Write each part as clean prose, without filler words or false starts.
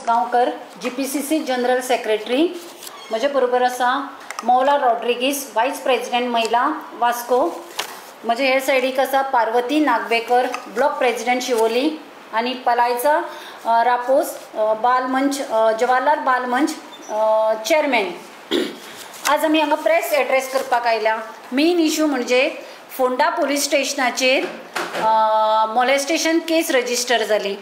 Usgaonkar GPCC general secretary. म्हजे बरोबर आसा मौला रॉड्रिगीस वायस प्रेसिडेंट महिला वास्को। म्हजे हे सायडीक आसा पार्वती नागवेकर ब्लॉक प्रेसिडेंट शिवोली आणि पलायचा रापोस बालमंच जवाहरलाल बालमंच चेअरमॅन। आज आमी हांगा प्रेस एड्रेस करपाक आयल्या। मेन इश्यू म्हणजे फोंडा पुलीस स्टेशनाचेर मॉलेस्टेशन केस रजिस्टर जाली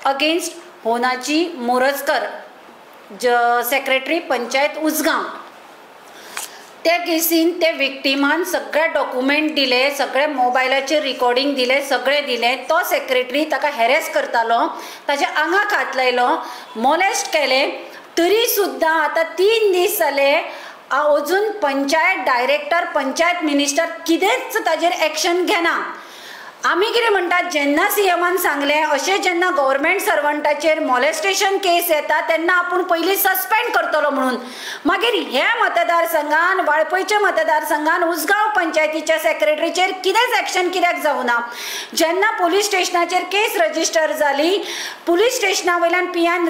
अगेन्स्ट होनाजी मोरजकर सेक्रेटरी पंचायत उसगांव। त्या केसीन ते विक्टिमान सगळे डॉक्युमेंट दिले, सगळे मोबायलाचेर रिकॉर्डिंग दिले, सगळे दिले। तो सेक्रेटरी ताका हॅरेस करतालो, ताच्या आंगाक हात लायलो, मॉलेस्ट केले, तरी सुद्धा आता 3 दीस जाले अजून पंचायत डायरेक्टर पंचायत मिनिस्टर कितेंच ताजेर एक्शन घेना। आमी कितें म्हणटात, जेन्ना सीएमान सांगले अशें जेन्ना गव्हर्मेंट सर्वंटाचेर मॉलेस्टेशन केस येता तेन्ना आपूण पयलीं सस्पेंड करतलो म्हणून, मागीर हे मतदारसंघान वाळपयच्या मतदारसंघान उसगांव पंचायतीच्या सेक्रेटरीचेर कितेंच एक्शन कित्याक जावना। जेन्ना पुलीस स्टेशनाचेर केस रजिस्टर जाली, पुलीस स्टेशना वयल्यान पियान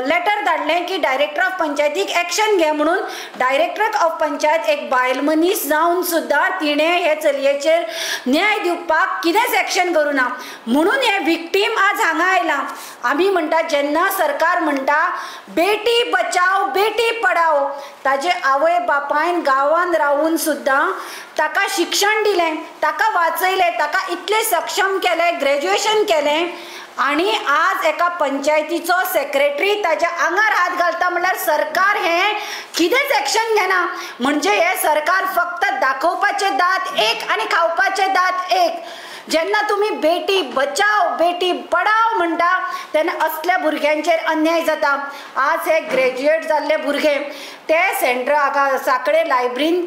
लेटर धाडलें की डायरेक्टर ऑफ पंचायतीक एक्शन घे म्हणून। डायरेक्टर ऑफ पंचायत एक बायल मनीस जावन सुद्धा तिणें हे चलयेचेर न्याय दिवपाक कितेंच एक्शन करूना, म्हणून हे विक्टीम आज हांगा आयला। आमी म्हणटा जेन्ना सरकार म्हणटा बेटी बचाव बेटी पढाओ, ताजे आवय बापायन गांवांत रावून सुद्धा ताका शिक्षण दिलें, ताका वाचयलें, ताका इतलें सक्षम केलें, ग्रॅज्युएशन केलें, आणि आज एका पंचायतीचो सेक्रेटरी ताच्या आंगार हात घालता म्हणल्यार सरकार हे कितेंच एक्शन घेना। म्हणजे हे सरकार फक्त दाखोवपाचे दात एक आणि खावपाचे दात एक। जेन्ना तुम्ही बेटी बचाव बेटी पढाओ म्हणटा तेन्ना असल्या भुरग्यांचेर अन्याय जाता। आज हे ग्रॅज्युएट जाल्ले भुरगे ते सेंटर साकळे लायब्ररीन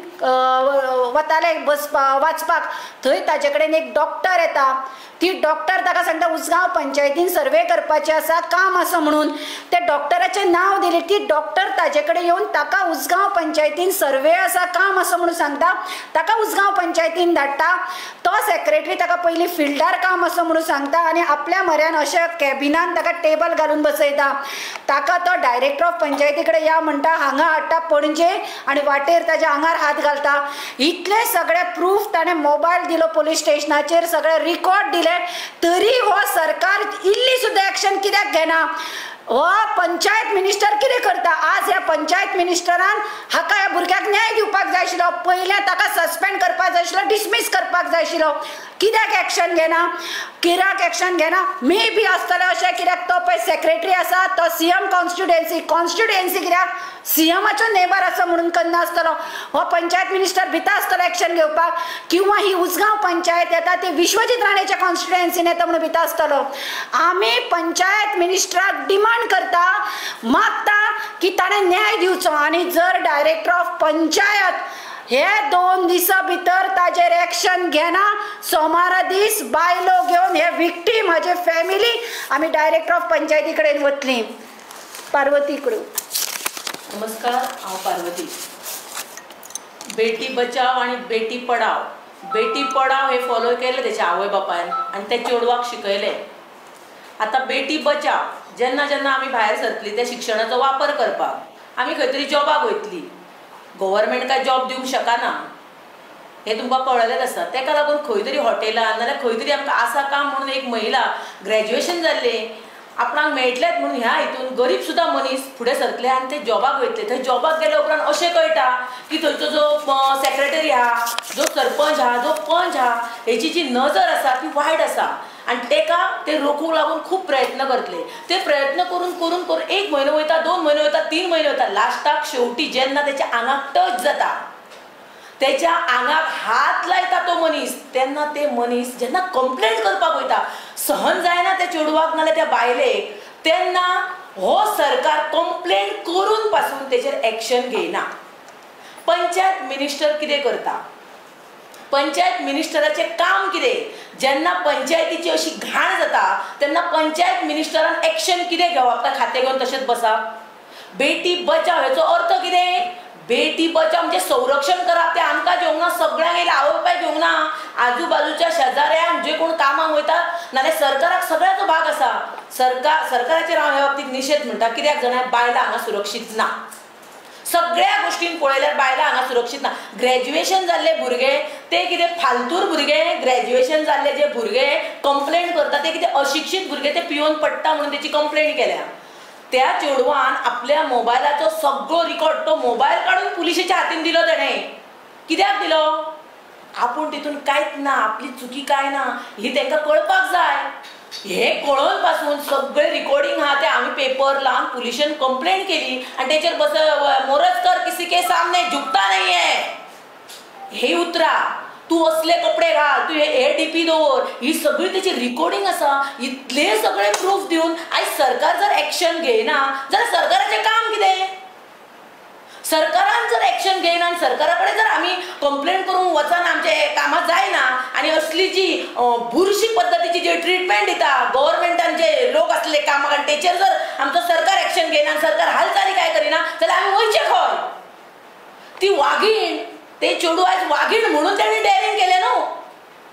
वताले वाचपाक, थंय ताजे कडेन एक डॉक्टर येता, ती डॉक्टर ताका सांगता उसगांव पंचायतीन सर्वे करपाचें आसा, काम आसा म्हणून। ते डॉक्टराचें नांव दिलें, ती डॉक्टर ताजे कडेन येवन ताका उसगांव पंचायतीन सर्वे आसा, काम आसा म्हणून सांगता, ताका उसगांव पंचायतीन धाडटा। तो सेक्रेटरी ताका पयलीं फिल्डार काम आसा म्हणून सांगता आनी आपल्या म्हऱ्यान अशें कॅबिनान ताका टेबल घालून बसयता। ताका तो डायरेक्टर ऑफ पंचायती कडेन या म्हणटा, हांगा हाडटा पणजे आनी वाटेर ताच्या आंगार हात घालता। इतले सगळे प्रूफ ताणें मोबायल दिलो पुलीस स्टेशनाचेर, सगळे रिकॉर्ड दिले, तरी हो सरकार इल्ली सुद्धा एक्शन कित्याक घेना। हो पंचायत मिनिस्टर कितें करता? आज ह्या पंचायत मिनिस्टरान हाका ह्या भुरग्याक न्याय दिवपाक जाय आशिल्लो, पयलें ताका सस्पेंड करपाक जाय आशिल्लो, डिसमीस करपाक जाय आशिल्लो। कित्याक एक्शन घेना? कित्याक एक्शन घेना? मे बी आसतलें अशें, कित्याक तो पळय सेक्रेटरी आसा तो सीएम कॉन्स्टिट्युएन्सी कित्याक सीएमाचो नेबर आसा म्हणून करना आसतलो। हो पंचायत मिनिस्टर भिता आसतलो एक्शन घेवपाक, किंवा ही उसगांव पंचायत येता ती विश्वजीत राणेच्या कॉन्स्टिट्युएन्सीन येता म्हणून भिता आसतलो। आमी पंचायत मिनिस्टराक डिमांड करता, मागता की ताणें न्याय दिवचो, आनी जर डायरेक्टर ऑफ पंचायत हे 2 दिसा भितर ताजेर एक्शन घेना, सोमारा दीस बायलो घेवन हे विक्टीम हाजे फॅमिली आमी डायरेक्टर ऑफ पंचायती कडेन वतली। पार्वती कडू। नमस्कार, हांव पार्वती। बेटी बचाव आणि बेटी पढाओ, बेटी पढाओ हे फॉलो केले त्याच्या आवय बापायन आणि त्या चेडवाक शिकयले। आता बेटी बचाव जेन्ना जेन्ना आमी भायर सरतली त्या शिक्षणाचो वापर करपाक आमी खंय तरी जॉबाक वयतली, गव्हर्मेंट काय जॉब दिवंक शकना हे तुमकां कळलेंच आसा। तेका लागून खंय तरी हॉटेलान नाल्यार खंय तरी आमकां आसा काम म्हणून एक महिला ग्रॅज्युएशन जाल्ले आपणाक मेळटलेत म्हणून ह्या हितून गरीब सुद्धा मनीस फुडें सरतले आनी ते जॉबाक वयतले। थंय जॉबाक गेल्या उपरांत अशें कळटा की थंयचो जो सेक्रेटरी आहा, जो सरपंच आहा, जो पंच आहा, हेची जी नजर आसा ती वायट आसा आनी तेका ते रोखूंक लागून खूब प्रयत्न करतले। ते प्रयत्न करून करून करून 1 म्हयनो वयता, 2 म्हयने वयता, 3 म्हयने वयता, लास्टाक शेवटी जेन्ना तेच्या आंगाक टच जाता, तेच्या आंगाक हात लायता तो मनीस, तेन्ना ते मनीस जेन्ना कंप्लेंट करपाक वयता, सहन जायना त्या चेडवाक नाल्यार त्या बायलेक, तेन्ना हो सरकार कंप्लेंट करून पासून तेचेर एक्शन घेयना। पंचायत मिनिस्टर कितें करता? पंचायत मिनिस्टराचे काम कितें? जेन्ना पंचायतीची अशी घाण जाता तेन्ना पंचायत मिनिस्टरान एक्शन कितें घेवप? आपल्या खातें घेवन तशेंच बसप? बेटी बचाव हेचो अर्थ कितें? बेटी बचाव म्हणजे संरक्षण करप ते आमकां घेवंक ना, सगळ्यांक येयला आवय बापाय घेवंक ना, आजूबाजूच्या शेजाऱ्यांक जे कोण कामाक वयता नाल्यार सरकाराक सगळ्याचो भाग आसा. सरकाराचेर हांव ह्या बाबतींत निशेध म्हणटा. कित्याक जाणां बायलां हांगा सुरक्षीत ना. सगळ्या गोष्टींक पळयल्यार बायलां हांगा सुरक्षीत ना. ग्रॅज्युएशन जाल्ले भुरगे ते कितें फालतूर भुरगे, ग्रॅज्युएशन जाल्ले जे भुरगे कंप्लेंट करता ते कितें अशिक्षीत भुरगे ते पिवन पडटा म्हणून तेची कंप्लेंट केल्या. त्या चेडवान आपल्या मोबायलाचो सगळो रिकॉर्ड तो मोबायल काडून पुलिशेच्या हातीन दिलो तेणें. कित्याक दिलो? आपूण तितून कांयच ना, आपली चुकी काय ना ही तांकां कळपाक जाय. हे कळोन पासून सगळे रिकॉर्डिंग आहा ते आमी पेपर लावन पुलिशेन कंप्लेंट केली आनी तेचेर मोरजकर किसी के सामने झुकता नहीं है हे उतरा. तू असले कपडे घाल, तू हे डीपी दवर, ही सगळी त्याची रिकॉर्डिंग आसा. इतले सगळे प्रूफ दिवन आयज सरकार जर एक्शन घेयना जाल्यार सरकाराचें काम कितें? सरकारान जर एक्शन घेयना आनी सरकारा कडेन जर आमी कंप्लेंट करूंक वचना, आमचे कामां जायना आनी असली जी बुरशी पद्दतीची जी ट्रिटमेंट दिता गव्हर्मेंटान जे लोक असले कामाक आनी तेचेर जर आमचो सरकार एक्शन घेयना, सरकार हालचाली काय करिना जाल्यार आमी वयचे खंय? ती वाघीण, ते चेडू आयज वाघीण म्हणून तेणी डेअरिंग केलें न्हू.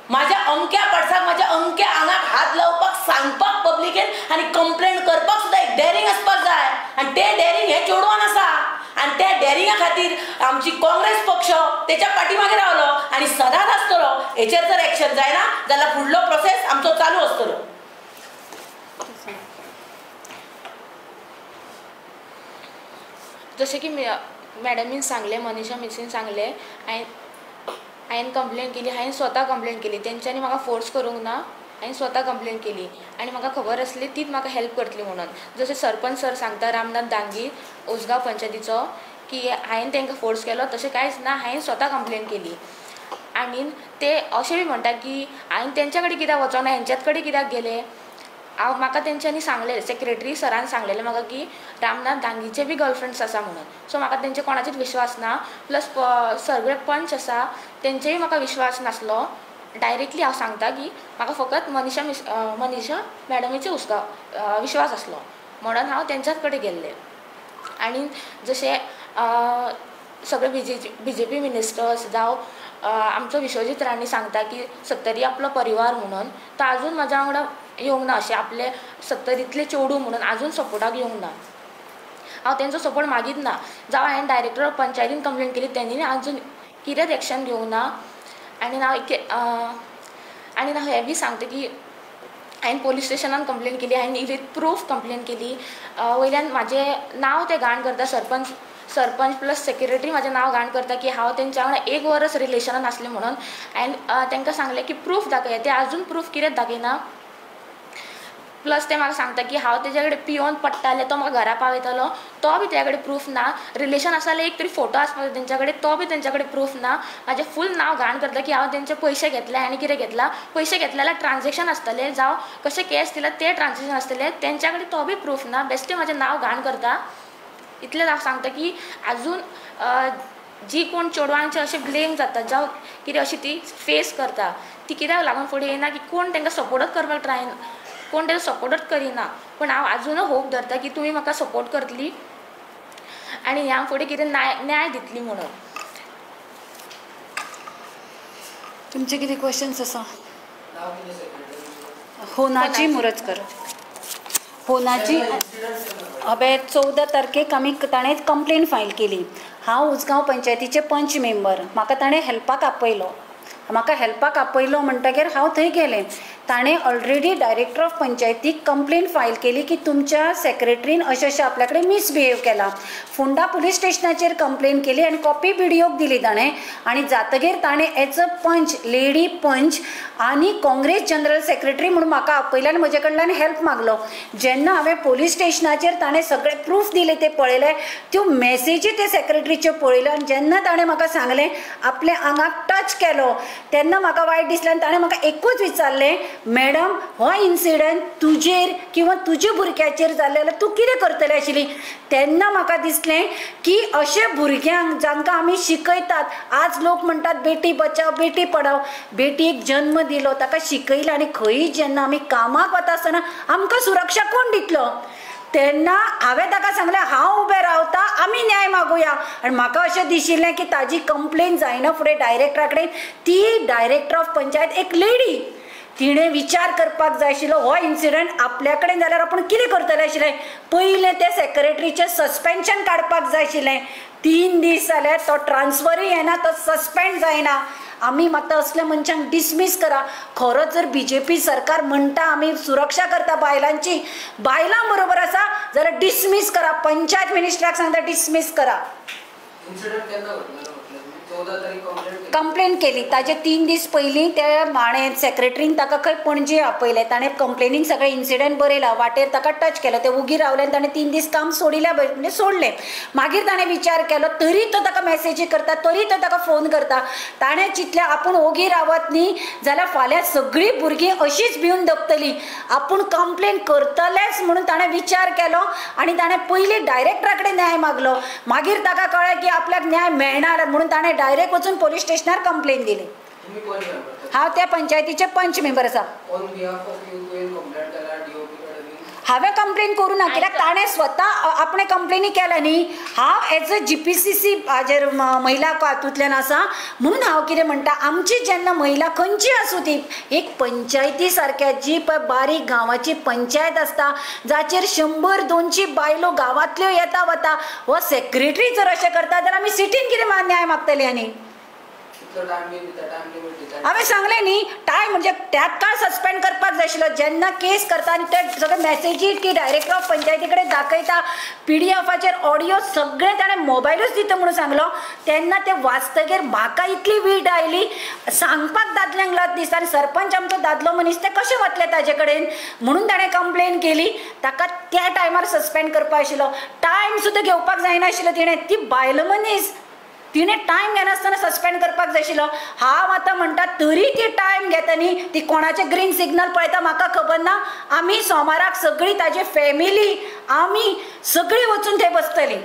माझ्या अमक्या पडसाक, माझ्या अमक्या आंगाक हात लावपाक सांगपाक पब्लिकेन आनी कंप्लेंट करपाक सुद्दां एक डेअरिंग आसपाक जाय. आनी तें डेअरिंग हे चेडवान आसा आनी त्या डेअरिंगा खातीर आमची काँग्रेस पक्ष तेच्या पाठीमागे रावलो आनी सदांच आसतलो. हेचेर जर एक्शन जायना जाल्यार फुडलो प्रोसेस आमचो चालू आसतलो. जशें की मॅडमीन सांगले, मनीषा मिसीन सांगले, हांवें कंप्लेंट केली, हांवें स्वता कंप्लेंट केली. तेंच्यांनी म्हाका फोर्स करूंक ना, हांवें स्वता कंप्लेंट केली आनी म्हाका खबर आसली तीच म्हाका हेल्प करतली म्हणून. जशें सरपंच सर सांगता रामनाथ दांगी उसगांव पंचायतीचो की हांवें तांकां फोर्स केलो, तशें कांयच ना, हांवें स्वता कंप्लेंट केली. आनी ते अशें बी म्हणटा की हांवें तेंच्या कडेन कित्याक वचोना, हेंच्याच कडेन कित्याक गेले. म्हाका तेंच्यांनी सांगलें, सेक्रेटरी सरान सांगलेलें म्हाका की रामनाथ दांगीचे बी गर्लफ्रेंड्स आसा म्हणून. सो म्हाका तेंचे कोणाचेच विश्वास ना. प्लस सगळे पंच आसा तेंचेय म्हाका विश्वास नासलो. डायरेक्टली हांव सांगता की म्हाका फकत मनीषा मॅडमीचे विश्वास आसलो म्हणून हांव तेंच्याच कडेन गेल्लें. आनी जशें सगळे BJP मिनिस्टर्स जावं आमचो विश्वजीत राणी सांगता की सत्तरी आपलो परिवार म्हणून, तो आजून म्हाज्या वांगडा येवंक ना. अशें आपले सत्तरींतले चेडू म्हणून आजून सपोर्टाक येवंक ना. हांव तेंचो सपोर्ट मागीत ना. जावं हांवें डायरेक्टर ऑफ पंचायतीन कंप्लेंट केली, तेंणी आजून कितेंच एक्शन घेवंक ना. आनी हांव हें बी सांगता की हांवें पोलीस स्टेशनान कंप्लेंट केली, हांवें विथ प्रूफ कंप्लेंट केली. वयल्यान म्हाजें नांव ते घाण करता, सरपंच प्लस सेक्रेटरी म्हाजें नांव घाण करता की हांव तेंच्या वांगडा 1 वर्स रिलेशनान आसलें म्हणून. हांवें तांकां सांगलें की प्रूफ दाखय, ते आजून प्रूफ कितेंच दाखयना. प्लस ते म्हाका सांगता की हांव तेजे कडेन पिवन पडटालें, तो म्हाका घरा पावयतालो, तो बी तेजे कडेन प्रूफ ना. रिलेशन आसलें एक तरी फोटो आसपाक जाय तेंच्या कडेन, तो बी तेंच्या कडेन प्रूफ ना. म्हाजें फूल नांव घाण करता की हांव तेंचे पयशे घेतले आनी कितें घेतला. पयशे घेतले जाल्यार ट्रान्जॅक्शन आसतलें, जावं कशें कॅश दिला ते ट्रान्जॅक्शन आसतलें, तेंच्या कडेन तो बी प्रूफ ना. बेश्टें म्हाजें नांव घाण करता. इतलें हांव सांगता की आजून जी कोण चेडवांचे अशें ब्लेम जाता, जावं कितें अशी ती फेस करता, ती कित्याक लागून फुडें येना की कोण तांकां सपोर्टच करपाक कोण ताका सपोर्टच करिना. पण हांव आजुनूय होप धरता की तुमी म्हाका सपोर्ट करतली आनी ह्या फुडें कितें न्याय दितली म्हणून. तुमचे कितें क्वेश्चन्स आसा? होनाजी मोरजकर. होनाजी हबे 14 तारखेक आमी ताणें कंप्लेंट फायल केली. हांव उसगांव पंचायतीचे पंच मेंबर. म्हाका ताणें हेल्पाक आपयलो म्हणटकीर हांव थंय गेलें. ताणें ऑलरेडी डायरेक्टर ऑफ पंचायतीक कंप्लेंट फायल केली की तुमच्या सेक्रेटरीन अशें आपल्या कडेन मिसबिहेव केला. फोंडा पुलीस स्टेशनाचेर कंप्लेंट केली आनी कॉपी व्हिडियोक दिली ताणें. आनी जातकीर ताणें एज अ पंच, लेडी पंच आनी काँग्रेस जनरल सेक्रेटरी म्हणून म्हाका आपयल्यान म्हजे कडल्यान हेल्प मागलो. जेन्ना हांवें पुलीस स्टेशनाचेर ताणें सगळे प्रूफ दिले ते पळयले, त्यो मॅसेजी ते सेक्रेटरीच्यो पळयल्यो आनी जेन्ना ताणें म्हाका सांगलें आपल्या आंगाक टच केलो तेन्ना म्हाका वायट दिसलें. आनी ताणें म्हाका एकूच विचारलें, मॅडम हो इन्सिडंट तुजेर किंवा तुज्या भुरग्याचेर जाल्ले जाल्यार तूं कितें करतलें आशिल्ली? तेन्ना म्हाका दिसलें की अशे भुरग्यांक जांकां आमी शिकयतात, आज लोक म्हणटात बेटी बचाव बेटी पढाव, बेटीक जन्म दिलो ताका शिकयलें आनी खंयी जेन्ना आमी कामाक वता आसतना आमकां सुरक्षा कोण दितलो? तेन्ना हांवें ताका सांगलें हांव उबें रावतां आमी न्याय मागुया. आनी म्हाका अशें दिशिल्लें की ताजी कंप्लेन जायना फुडें डायरेक्टरा कडेन. ती डायरेक्टर ऑफ पंचायत एक लेडी, तिणें विचार करपाक जाय आशिल्लो हो इन्सिडंट आपल्या कडेन जाल्यार आपूण कितें करतलें आशिल्लें. पयलें ते सेक्रेटरीचें सस्पेन्शन काडपाक जाय आशिल्लें. 3 दीस जाले तो ट्रान्सफरूय येना, तो सस्पेंड जायना. आमी मागता असल्या मनशांक डिसमीस करा. खरोच जर BJP सरकार म्हणटा आमी सुरक्षा करता बायलांची, बायलां बरोबर आसा जाल्यार डिसमीस करा. पंचायत मिनिस्टराक सांगता डिसमीस करा. कंप्लेन केली ताजे 3 दीस पयलीं ते हाणें सेक्रेटरीन ताका खंय पणजे आपयलें. ताणें कंप्लेनीन सगळें इन्सिडंट बरयला, वाटेर ताका टच केलो, ते उगी रावले आनी ताणें 3 दीस काम सोडिल्या म्हणजे सोडलें. मागीर ताणें विचार केलो, तरी तो ताका मॅसेजी करता, तरी तो ताका फोन करता. ताणें चिंतलें आपूण ओगी रावत न्ही जाल्यार फाल्यां सगळीं भुरगीं अशींच भिवन दपतलीं, आपूण कंप्लेन करतलेंच म्हणून ताणें विचार केलो. आनी ताणें पयलीं डायरेक्टरा कडेन न्याय मागलो. मागीर ताका कळ्ळें की आपल्याक न्याय मेळना म्हणून ताणें डायरेक्ट वचून पोलीस स्टेशनार कंप्लेन दिली. हांव त्या पंचायतीचे पंच मेंबर आसा. हांवें कंप्लेन करूं ना कित्याक ताणें स्वता आपणे कंप्लेनी केल्या न्ही. हांव एज अ GPCC हाजेर महिला हातूंतल्यान आसा म्हणून हांव कितें म्हणटा, आमची जेन्ना महिला खंयची आसूं ती एक पंचायती सारक्या जी पळय बारीक गांवाची पंचायत आसता जाचेर 100-200 बायलो गांवांतल्यो येता वता, हो सेक्रेटरी जर अशें करता जाल्यार आमी सिटीन कितें न्याय मागतली. आनी हांवें सांगलें न्ही टायम म्हणजे त्यात काळ सस्पेंड करपाक जाय आशिल्लो. जेन्ना केस करता आनी ते सगळे मॅसेजी ती डायरेक्टर ऑफ पंचायती कडेन दाखयता, PDF ऑडियो सगळें ताणें मोबायलूच दिता म्हणून सांगलो. तेन्ना ते वाचतकीर म्हाका इतली वीट आयली, सांगपाक दादल्यांक लज दिसता. आनी सरपंच आमचो दादलो मनीस ते कशें वतले ताजे कडेन म्हणून ताणें कंप्लेन केली. ताका त्या टायमार सस्पेंड करपाक आशिल्लो. टायम सुद्दां घेवपाक जायना आशिल्लो तिणें. ती बायल मनीस तिणें टायम घेनासतना सस्पेंड करपाक जाय आशिल्लो. हांव आतां म्हणटा तरी ती टायम घेता न्ही, ती कोणाचें ग्रीन सिग्नल पळयता म्हाका खबर ना. आमी सोमाराक सगळीं ताजी फॅमिली आमी सगळीं वचून थंय बसतलीं.